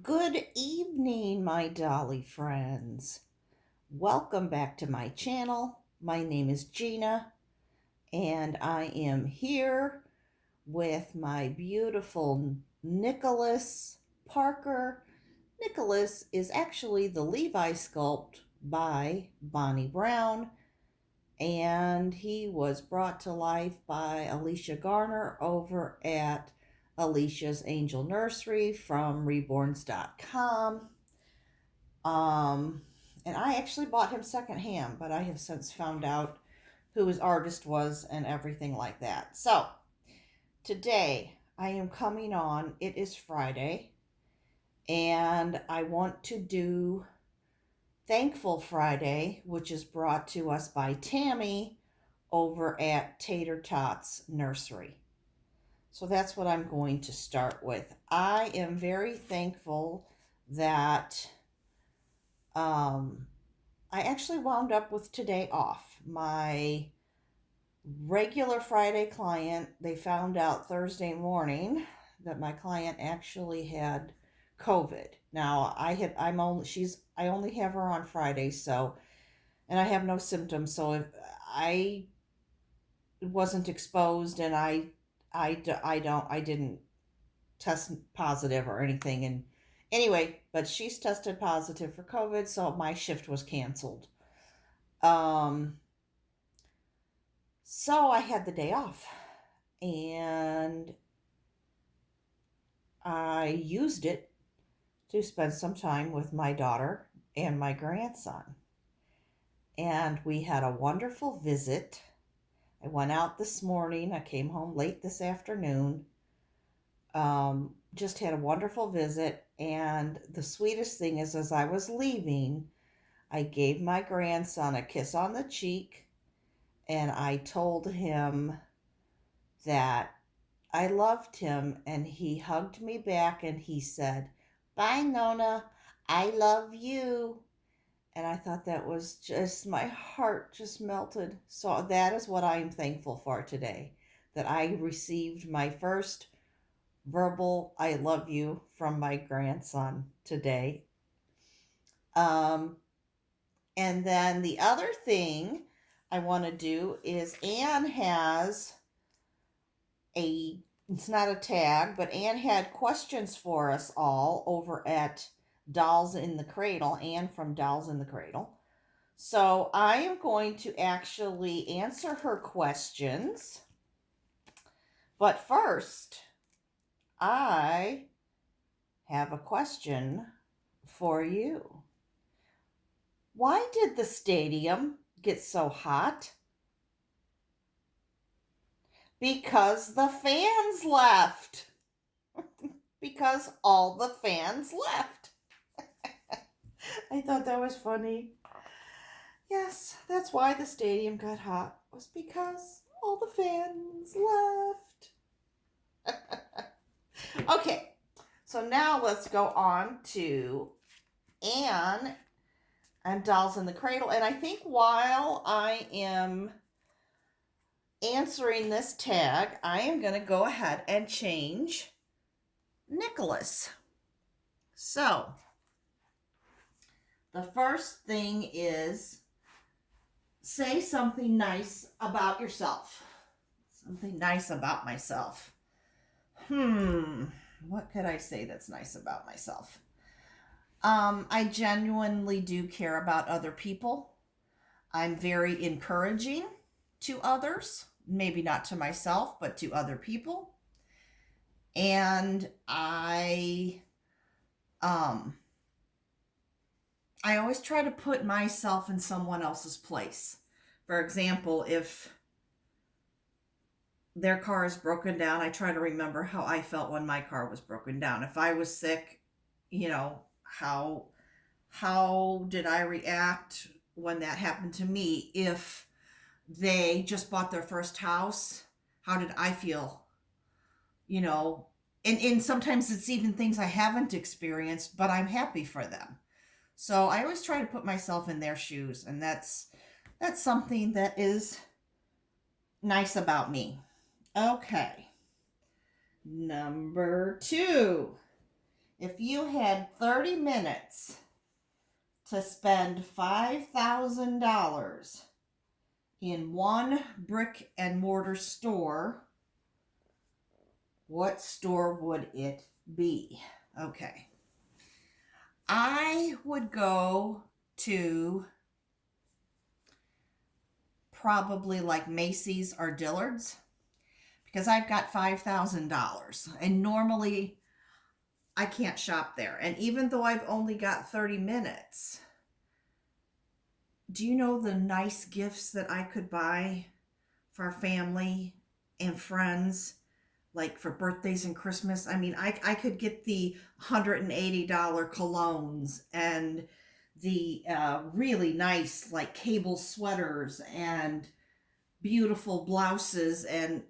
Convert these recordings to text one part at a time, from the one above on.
Good evening, my dolly friends. Welcome back to my channel. My name is Gina, and I am here with my beautiful Nicholas Parker. Nicholas is actually the Levi sculpt by Bonnie Brown, and he was brought to life by Alicia Garner over at Alicia's Angel Nursery from reborns.com. Um, and I actually bought him secondhand, but I have since found out who his artist was and everything like that. So today I am coming on. It is Friday, and I want to do Thankful Friday, which is brought to us by Tami over at Tator Tots Nursery. So that's what I'm going to start with. I am very thankful that I actually wound up with today off. My regular Friday client, they found out Thursday morning that my client actually had COVID. Now I only have her on Friday, so and I have no symptoms, so if I wasn't exposed and I didn't test positive or anything. And anyway, but she's tested positive for COVID, so my shift was canceled. Um, so I had the day off, and I used it to spend some time with my daughter and my grandson. And we had a wonderful visit. I went out this morning. I came home late this afternoon. Just had a wonderful visit. And the sweetest thing is, as I was leaving, I gave my grandson a kiss on the cheek, and I told him that I loved him, and he hugged me back and he said, "Bye, Nona. I love you." And I thought that was just, my heart just melted. So that is what I am thankful for today, that I received my first verbal "I love you" from my grandson today. Um, and then the other thing I want to do is Anne has it's not a tag, but Anne had questions for us all over at Dolls in the Cradle, Anne from Dolls in the Cradle. So I am going to actually answer her questions. But first, I have a question for you. Why did the stadium get so hot? Because the fans left. Because all the fans left. I thought that was funny. Yes, that's why the stadium got hot, was because all the fans left. Okay, so now let's go on to Anne and Dolls in the Cradle. And I think while I am answering this tag, I am going to go ahead and change Nicholas. So, the first thing is say something nice about yourself. Something nice about myself. What could I say that's nice about myself? I genuinely do care about other people. I'm very encouraging to others, maybe not to myself, but to other people. And I always try to put myself in someone else's place. For example, if their car is broken down, I try to remember how I felt when my car was broken down. If I was sick, how did I react when that happened to me? If they just bought their first house, how did I feel? And sometimes it's even things I haven't experienced, but I'm happy for them. So I always try to put myself in their shoes, and that's something that is nice about me. Okay. Number 2. If you had 30 minutes to spend $5,000 in one brick and mortar store, what store would it be? Okay. I would go to probably like Macy's or Dillard's because I've got $5,000 and normally I can't shop there. And even though I've only got 30 minutes, do you know the nice gifts that I could buy for our family and friends, like for birthdays and Christmas? I mean, I could get the $180 colognes and the really nice like cable sweaters and beautiful blouses. And,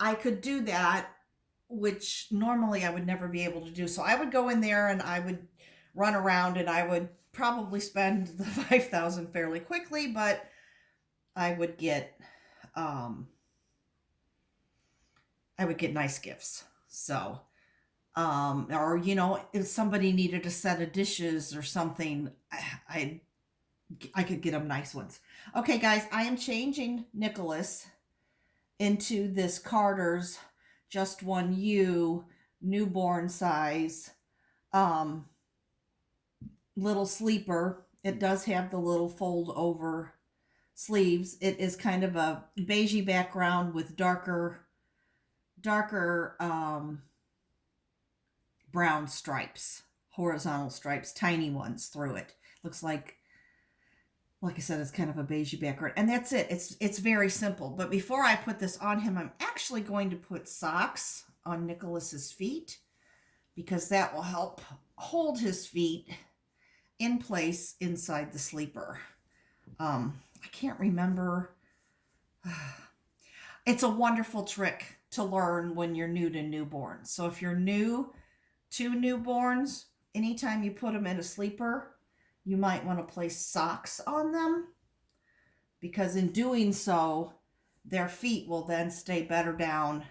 I could do that, which normally I would never be able to do. So I would go in there and I would run around and I would probably spend the 5,000 fairly quickly, but I would get nice gifts. So or if somebody needed a set of dishes or something, I could get them nice ones. Okay, guys, I am changing Nicholas into this Carter's Just One You newborn size little sleeper. It does have the little fold over sleeves. It is kind of a beigey background with darker brown stripes, horizontal stripes, tiny ones through it. Looks like I said, it's kind of a beigey background. And that's it. It's very simple. But before I put this on him, I'm actually going to put socks on Nicholas's feet because that will help hold his feet in place inside the sleeper. I can't remember. It's a wonderful trick to learn when you're new to newborns. So if you're new to newborns, anytime you put them in a sleeper, you might want to place socks on them because in doing so, their feet will then stay better down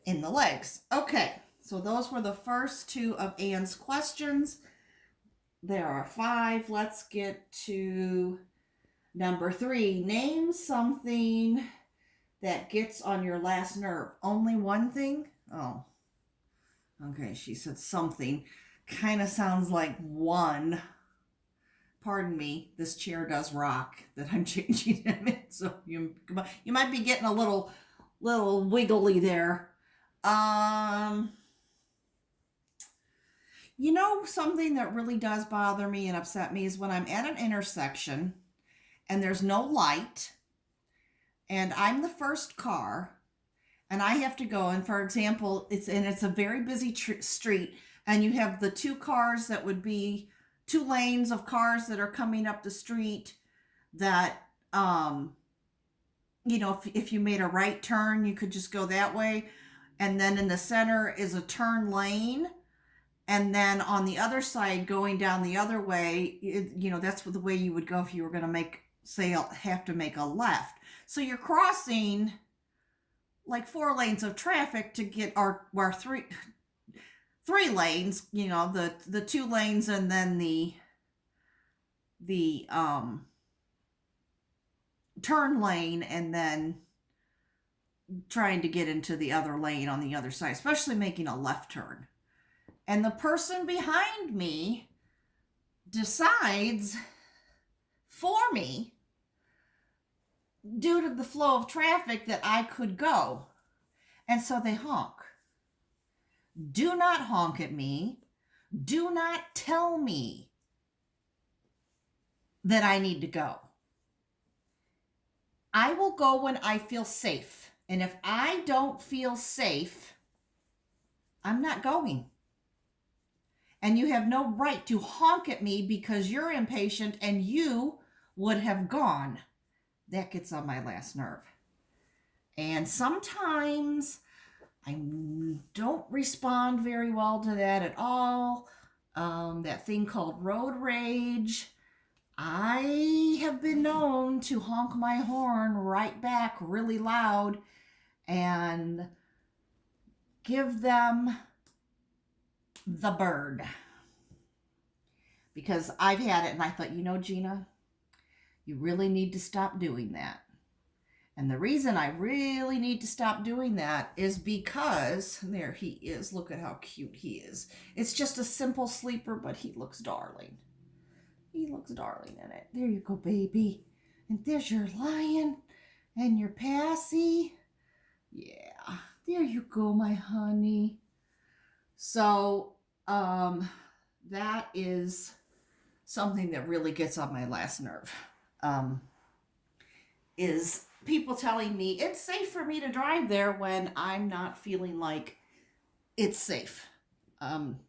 in the legs. Okay, so those were the first two of Anne's questions. There are 5. Let's get to number 3. Name something that gets on your last nerve. Only one thing? Oh, okay, she said something. Kind of sounds like one. Pardon me, this chair does rock that I'm changing him in, so you might be getting a little wiggly there. Something that really does bother me and upset me is when I'm at an intersection and there's no light and I'm the first car and I have to go, and for example, it's a very busy street and you have the 2 cars that would be 2 lanes of cars that are coming up the street that, if you made a right turn, you could just go that way. And then in the center is a turn lane. And then on the other side, going down the other way, that's the way you would go if you were going to have to make a left. So you're crossing like 4 lanes of traffic to get our 3 lanes, the 2 lanes and then the turn lane, and then trying to get into the other lane on the other side, especially making a left turn. And the person behind me decides for me, due to the flow of traffic, that I could go. And so they honk. Do not honk at me. Do not tell me that I need to go. I will go when I feel safe. And if I don't feel safe, I'm not going. And you have no right to honk at me because you're impatient and you would have gone. That gets on my last nerve. And sometimes I don't respond very well to that at all. That thing called road rage. I have been known to honk my horn right back really loud and give them the bird. Because I've had it and I thought, Gina, you really need to stop doing that. And the reason I really need to stop doing that is because, there he is, look at how cute he is. It's just a simple sleeper, but he looks darling. He looks darling in it. There you go, baby. And there's your lion and your Passy. Yeah, there you go, my honey. So, that is something that really gets on my last nerve. Is people telling me it's safe for me to drive there when I'm not feeling like it's safe. Don't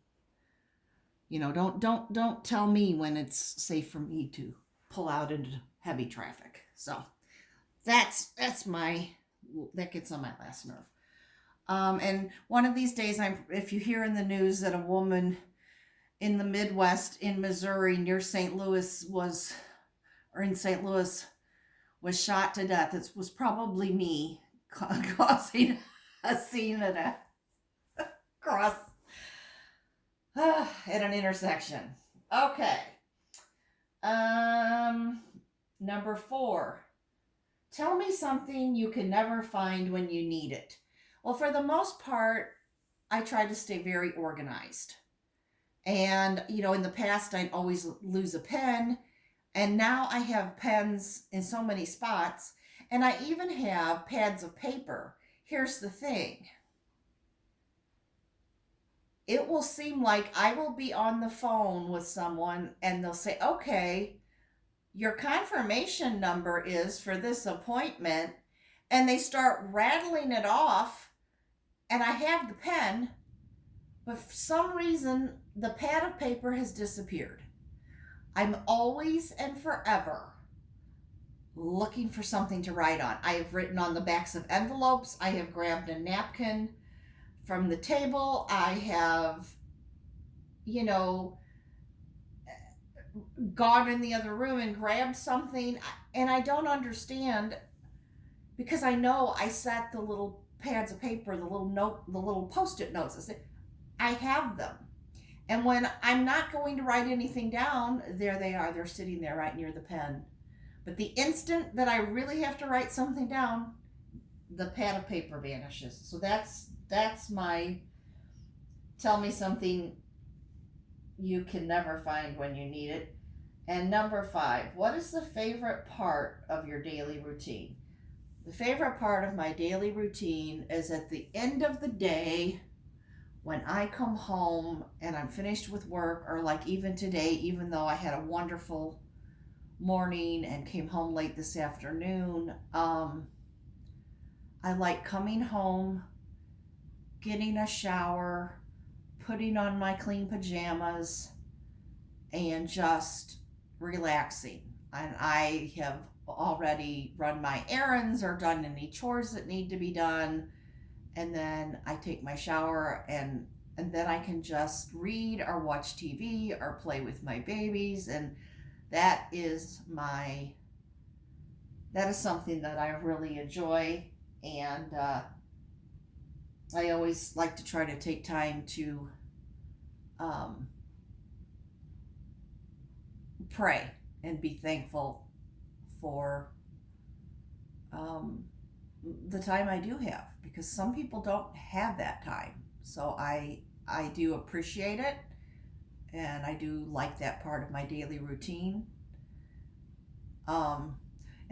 tell me when it's safe for me to pull out into heavy traffic. So that gets on my last nerve. And one of these days, if you hear in the news that a woman in the Midwest in Missouri near St. Louis was shot to death, it was probably me causing a scene at an intersection. Okay. Number 4. Tell me something you can never find when you need it. Well, for the most part, I try to stay very organized. And, in the past, I'd always lose a pen. And now I have pens in so many spots. And I even have pads of paper. Here's the thing. It will seem like I will be on the phone with someone and they'll say, okay, your confirmation number is for this appointment. And they start rattling it off. And I have the pen, but for some reason, the pad of paper has disappeared. I'm always and forever looking for something to write on. I have written on the backs of envelopes. I have grabbed a napkin from the table. I have, gone in the other room and grabbed something. And I don't understand, because I know I set the little pads of paper, the little Post-it notes. I have them. And when I'm not going to write anything down, there they are. They're sitting there right near the pen. But the instant that I really have to write something down, the pad of paper vanishes. So that's my tell me something you can never find when you need it. And number 5, what is the favorite part of your daily routine? The favorite part of my daily routine is at the end of the day, when I come home and I'm finished with work, or like even today, even though I had a wonderful morning and came home late this afternoon, I like coming home, getting a shower, putting on my clean pajamas, and just relaxing. And I have already run my errands or done any chores that need to be done, and then I take my shower, and then I can just read or watch TV or play with my babies. And that is something that I really enjoy. And I always like to try to take time to pray and be thankful for the time I do have, because some people don't have that time. So I do appreciate it, and I do like that part of my daily routine. And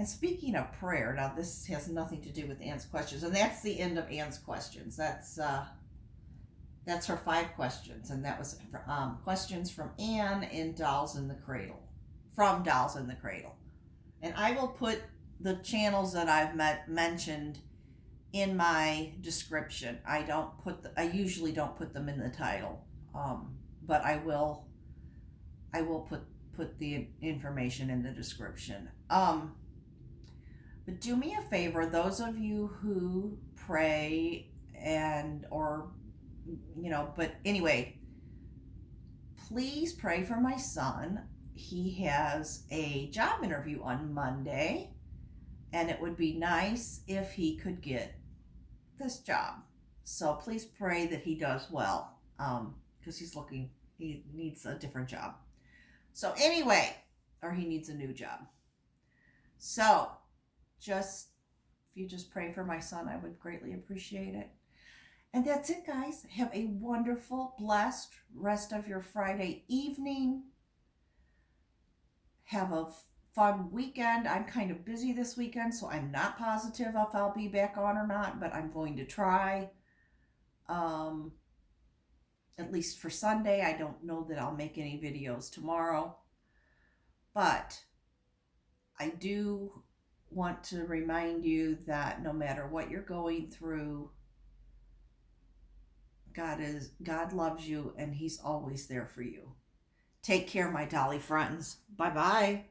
speaking of prayer, now this has nothing to do with Anne's questions, and that's the end of Anne's questions. That's her 5 questions, and that was questions from Anne in Dolls in the Cradle, from Dolls in the Cradle. And I will put the channels that I've mentioned in my description. I usually don't put them in the title, but I will put the information in the description. But do me a favor, those of you who pray but anyway, please pray for my son. He has a job interview on Monday, and it would be nice if he could get this job. So please pray that he does well. because he needs a different job. So anyway, or he needs a new job. So just, if you just pray for my son, I would greatly appreciate it. And that's it, guys. Have a wonderful, blessed rest of your Friday evening. Have a fun weekend. I'm kind of busy this weekend, so I'm not positive if I'll be back on or not, but I'm going to try. At least for Sunday. I don't know that I'll make any videos tomorrow, but I do want to remind you that no matter what you're going through, God loves you and he's always there for you. Take care, my dolly friends. Bye-bye.